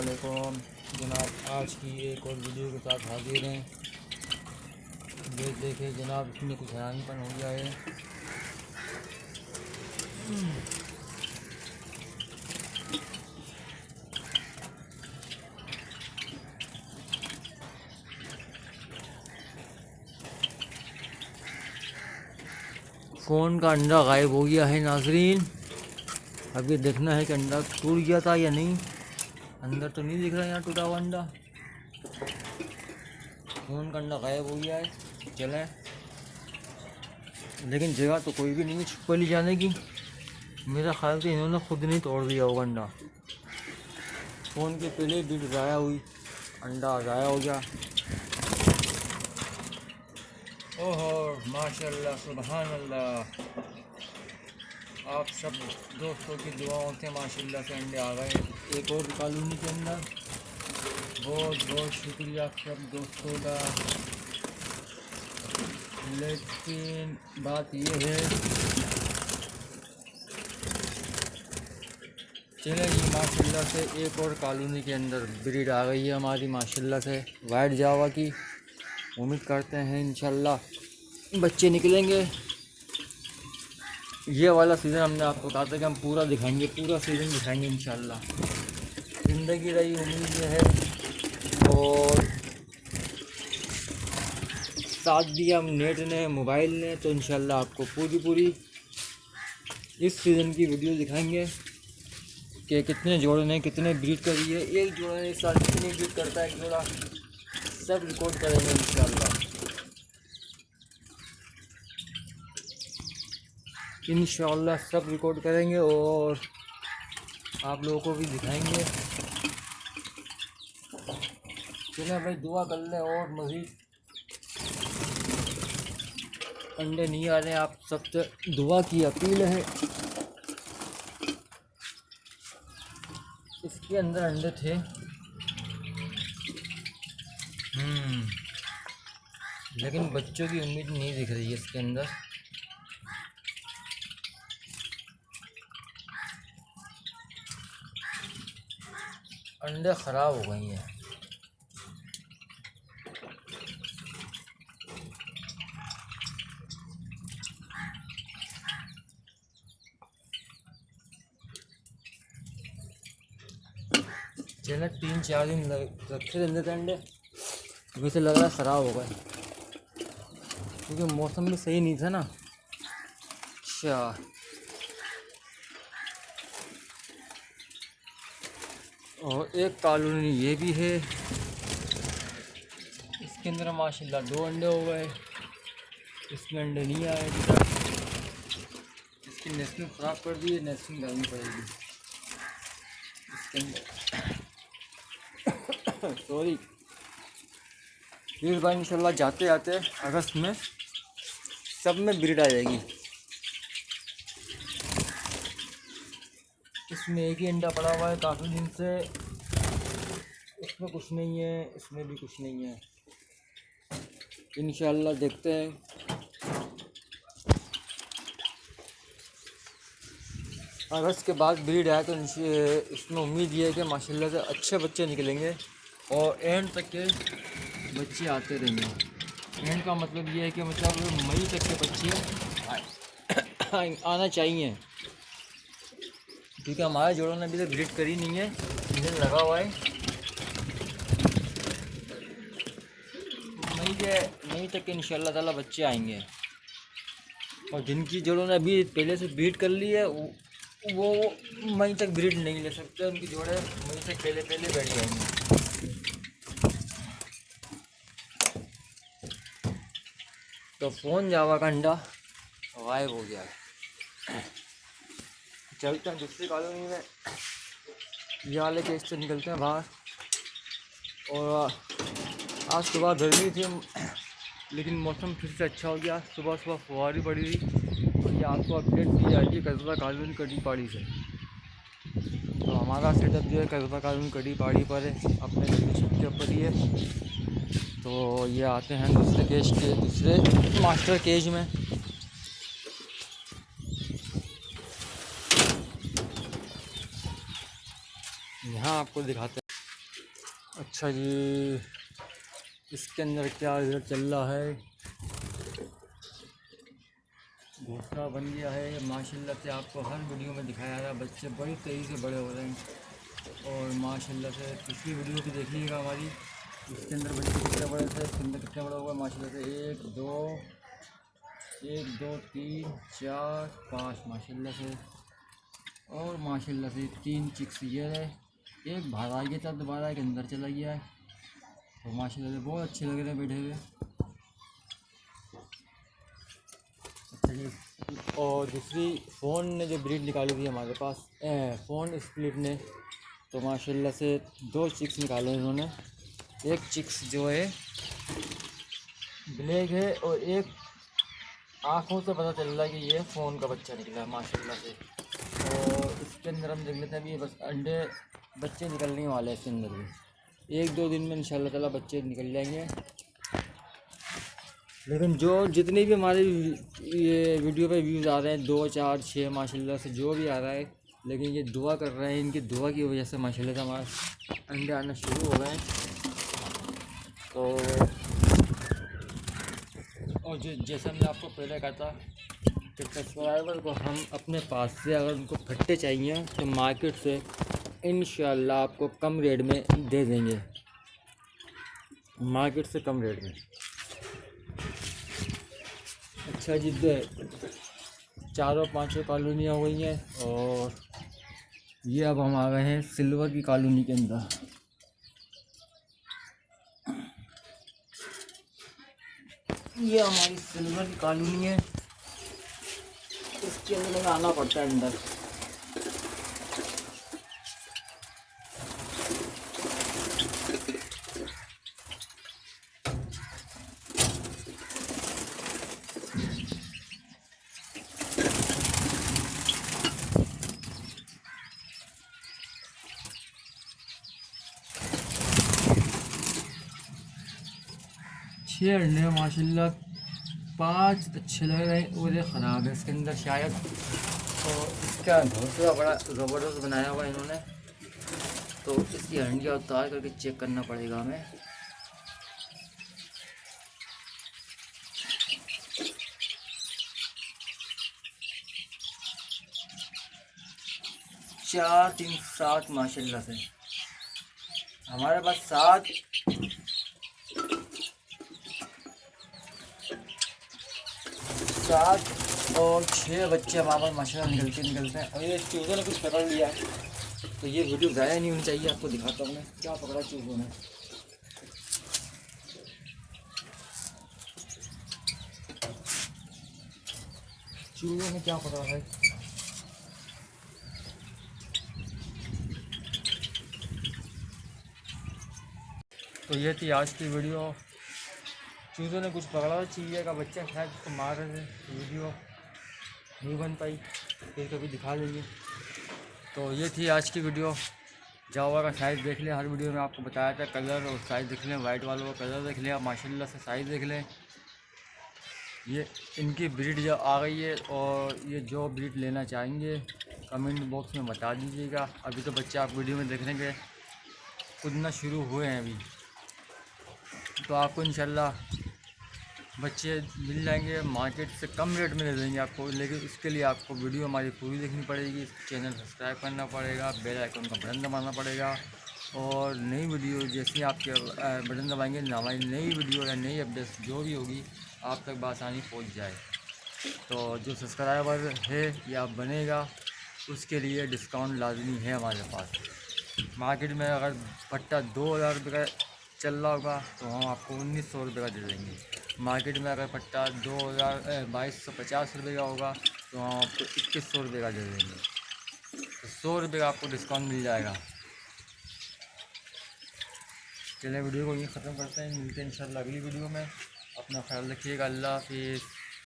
वालेकुम जनाब, आज की एक और वीडियो के साथ हाजिर हैं। ये देखे जनाब, इसमें कुछ हैरानीपन हो गया है। फ़ोन का अंडा गायब हो गया है नाजरीन। अब ये देखना है कि अंडा टूट गया था या नहीं। अंदर तो नहीं दिख रहा यहाँ टूटा हुआ अंडा। फ़ोन का अंडा गायब हो गया है। चलें, लेकिन जगह तो कोई भी नहीं है छुपा ले जाने की। मेरा ख्याल से इन्होंने खुद नहीं तोड़ दिया होगा अंडा। फ़ोन के पहले बिट ज़ाया हुई, अंडा ज़ाया हो गया। ओहो माशाल्लाह सुभान अल्लाह, आप सब दोस्तों की दुआओं से माशाल्लाह से अंडे आ गए एक और कॉलोनी के अंदर। बहुत बहुत शुक्रिया सब दोस्तों का। लेकिन बात ये है, चले जी माशाल्लाह से एक और कॉलोनी के अंदर ब्रीड आ गई है हमारी माशाल्लाह से वाइट जावा की। उम्मीद करते हैं इंशाल्लाह बच्चे निकलेंगे। ये वाला सीज़न हमने आपको कहा था कि हम पूरा दिखाएंगे, पूरा सीज़न दिखाएंगे इंशाल्लाह। ज़िंदगी रही उम्मीद ये है, और साथ दिया हम नेट ने, मोबाइल ने, तो इंशाल्लाह आपको पूरी इस सीज़न की वीडियो दिखाएंगे कि कितने जोड़े ने कितने ब्रीड करी है, एक जोड़े ने इस साल कितनी ब्रीड करता है एक जोड़ा, सब रिकॉर्ड करेंगे इंशाल्लाह सब रिकॉर्ड करेंगे और आप लोगों को भी दिखाएंगे। चलें भाई, दुआ कर लें और मज़ीद अंडे नहीं आ रहे, आप सबसे दुआ की अपील है। इसके अंदर अंडे थे, लेकिन बच्चों की उम्मीद नहीं दिख रही है इसके अंदर। अंडे ख़राब हो गई हैं। चले 3-4 दिन रखे रहते थे अंडे, वैसे लग रहा है ख़राब हो गए क्योंकि मौसम भी सही नहीं था ना। अच्छा, और एक कॉलोनी ये भी है, इसके अंदर माशाल्लाह 2 अंडे हो गए। इसमें अंडे नहीं आए अभी तक। इसकी नेस्टिंग ख़राब कर दी है, नेस्टिंग डालनी पड़ेगी इसके अंदर। सॉरी, फिर भाई इंशाल्लाह जाते जाते अगस्त में सब में ब्रीड आ जाएगी। इसमें एक ही अंडा पड़ा हुआ है काफ़ी दिन से, इसमें कुछ नहीं है, इसमें भी कुछ नहीं है। इंशाल्लाह देखते हैं। अगस्त के बाद ब्रीड आया तो इसमें उम्मीद ये है कि माशाल्लाह से अच्छे बच्चे निकलेंगे और एंड तक के बच्चे आते रहेंगे। एंड का मतलब ये है कि मतलब मई तक के बच्चे आना चाहिए, क्योंकि हमारे जोड़ों ने अभी तक ब्रीड करी नहीं है, सीजन लगा हुआ है। मई तक के इंशाल्लाह ताला बच्चे आएंगे, और जिनकी जोड़ों ने अभी पहले से ब्रीड कर ली है वो मई तक ब्रीड नहीं ले सकते, उनकी जोड़े मई से पहले बैठ जाएंगे। तो फ़ोन जावा का अंडा गायब हो गया है। चलते हैं दूसरी कॉलोनी में, ये वाले केस से निकलते हैं बाहर। और आज सुबह गर्मी थी, लेकिन मौसम फिर से अच्छा हो गया। सुबह फुहारी पड़ी हुई, और ये आपको अपडेट दी जा रही है कस्बा कॉलोनी कड़ी पहाड़ी से। तो हमारा सेटअप जो है कस्बा कॉलोनी कड़ी पहाड़ी पर है, अपने घर की छत के ऊपर ही है। तो ये आते हैं दूसरे मास्टर केज में। यहाँ आपको दिखाते हैं। अच्छा जी, इसके अंदर क्या रिजल्ट चल रहा है। घोसला बन गया है माशाल्लाह से। आपको हर वीडियो में दिखाया जा रहा है, बच्चे बड़ी तेज़ी से बड़े हो रहे हैं। और माशाल्लाह से पिछली वीडियो की देख लीजिएगा हमारी, इसके अंदर बच्चे कितने बड़े थे, इसके अंदर कितने बड़ा हुआ माशाल्लाह से। एक दो तीन चार पाँच माशाल्लाह से। और माशाल्लाह से 3 चिक्स ये है। एक बाहर आ गया था, दोबारा एक अंदर चला गया है। तो माशाल्लाह से बहुत अच्छे लग रहे हैं बैठे हुए। अच्छा जी, और दूसरी फ़ोन ने जो ब्रीड निकाली थी हमारे पास, फ़ोन स्प्लिट ने, तो माशाल्लाह से 2 चिक्स निकाले इन्होंने। एक चिक्स जो है ब्लैक है और एक आँखों से पता चल रहा है कि ये फ़ोन का बच्चा निकला है माशाल्लाह से। और इसके अंदर हम देख लेते हैं, अभी बस अंडे बच्चे निकलने वाले हैं इसके अंदर भी। 1-2 दिन में इंशाल्लाह ताला बच्चे निकल जाएंगे। लेकिन जो जितने भी हमारे ये वीडियो पे व्यूज़ आ रहे हैं 2, 4, 6 माशाल्लाह से जो भी आ रहा है, लेकिन ये दुआ कर रहे हैं, इनकी दुआ की वजह से माशाल्लाह से हमारे अंडे आना शुरू हो गए हैं। तो और जो जैसा मैंने आपको पहले कहा था कि सब्सक्राइबर को हम अपने पास से अगर उनको फट्टे चाहिए तो मार्केट से इंशाल्लाह आपको कम रेट में दे देंगे, मार्केट से कम रेट में। अच्छा जी, 4-5 कॉलोनियाँ हो गई हैं और ये अब हम आ गए हैं सिल्वर की कॉलोनी के अंदर। ये हमारी सिल्वर की कॉलोनी है, इसके अंदर आना पड़ता है अंदर। 6 अंडे माशाल्लाह, 5 अच्छे लग रहे हैं और 1 ख़राब है इसके अंदर शायद। तो इसका घोंसला बड़ा ज़बरदस्त बनाया हुआ है इन्होंने, तो इसकी हंडियाँ उतार करके चेक करना पड़ेगा हमें। चार 3 7 माशाल्लाह से हमारे पास 7 और 6 बच्चे हमारे पास माशाल्लाह निकलते हैं। और ये चूज़ों ने कुछ पकड़ लिया है, तो ये वीडियो ज़ाया नहीं होनी चाहिए। आपको दिखाता हूँ मैं क्या पकड़ा चूज़ों ने। चूज़ों ने क्या पकड़ा है, तो ये थी आज की वीडियो। चूज़ों ने कुछ पकड़ा, चीज़े का बच्चा शायद उसको मार रहे थे, तो वीडियो नहीं बन पाई, फिर कभी दिखा लेंगे। तो ये थी आज की वीडियो। जावा का साइज़ देख लें, हर वीडियो में आपको बताया था कलर और साइज़ देख लें, वाइट वालों का कलर देख लें, आप माशाल्लाह से साइज़ देख लें। ये इनकी ब्रीड जो आ गई है, और ये जो ब्रीड लेना चाहेंगे कमेंट बॉक्स में बता दीजिएगा। अभी तो बच्चे आप वीडियो में देखने के कूदना शुरू हुए हैं अभी, तो आपको इंशाल्लाह बच्चे मिल जाएंगे, मार्केट से कम रेट में दे देंगे आपको। लेकिन इसके लिए आपको वीडियो हमारी पूरी देखनी पड़ेगी, चैनल सब्सक्राइब करना पड़ेगा, बेल आइकन का बटन दबाना पड़ेगा। और नई वीडियो जैसे ही आपके बटन दबाएंगे, हमारी नई वीडियो या नई अपडेट्स जो भी होगी आप तक बआसानी पहुंच जाए। तो जो सब्सक्राइबर है या बनेगा उसके लिए डिस्काउंट लाजमी है हमारे पास। मार्केट में अगर पट्टा 2000 रुपये का चल रहा होगा तो हम आपको 1900 रुपये का दे देंगे। मार्केट में अगर पट्टा 2250 रुपये का होगा तो हम आपको 2100 रुपये का दे देंगे। तो 100 रुपये का आपको डिस्काउंट मिल जाएगा। चलिए वीडियो को यहीं ख़त्म करते हैं, मिलते हैं इंशाल्लाह अगली वीडियो में। अपना ख्याल रखिएगा, अल्लाह हाफिज़।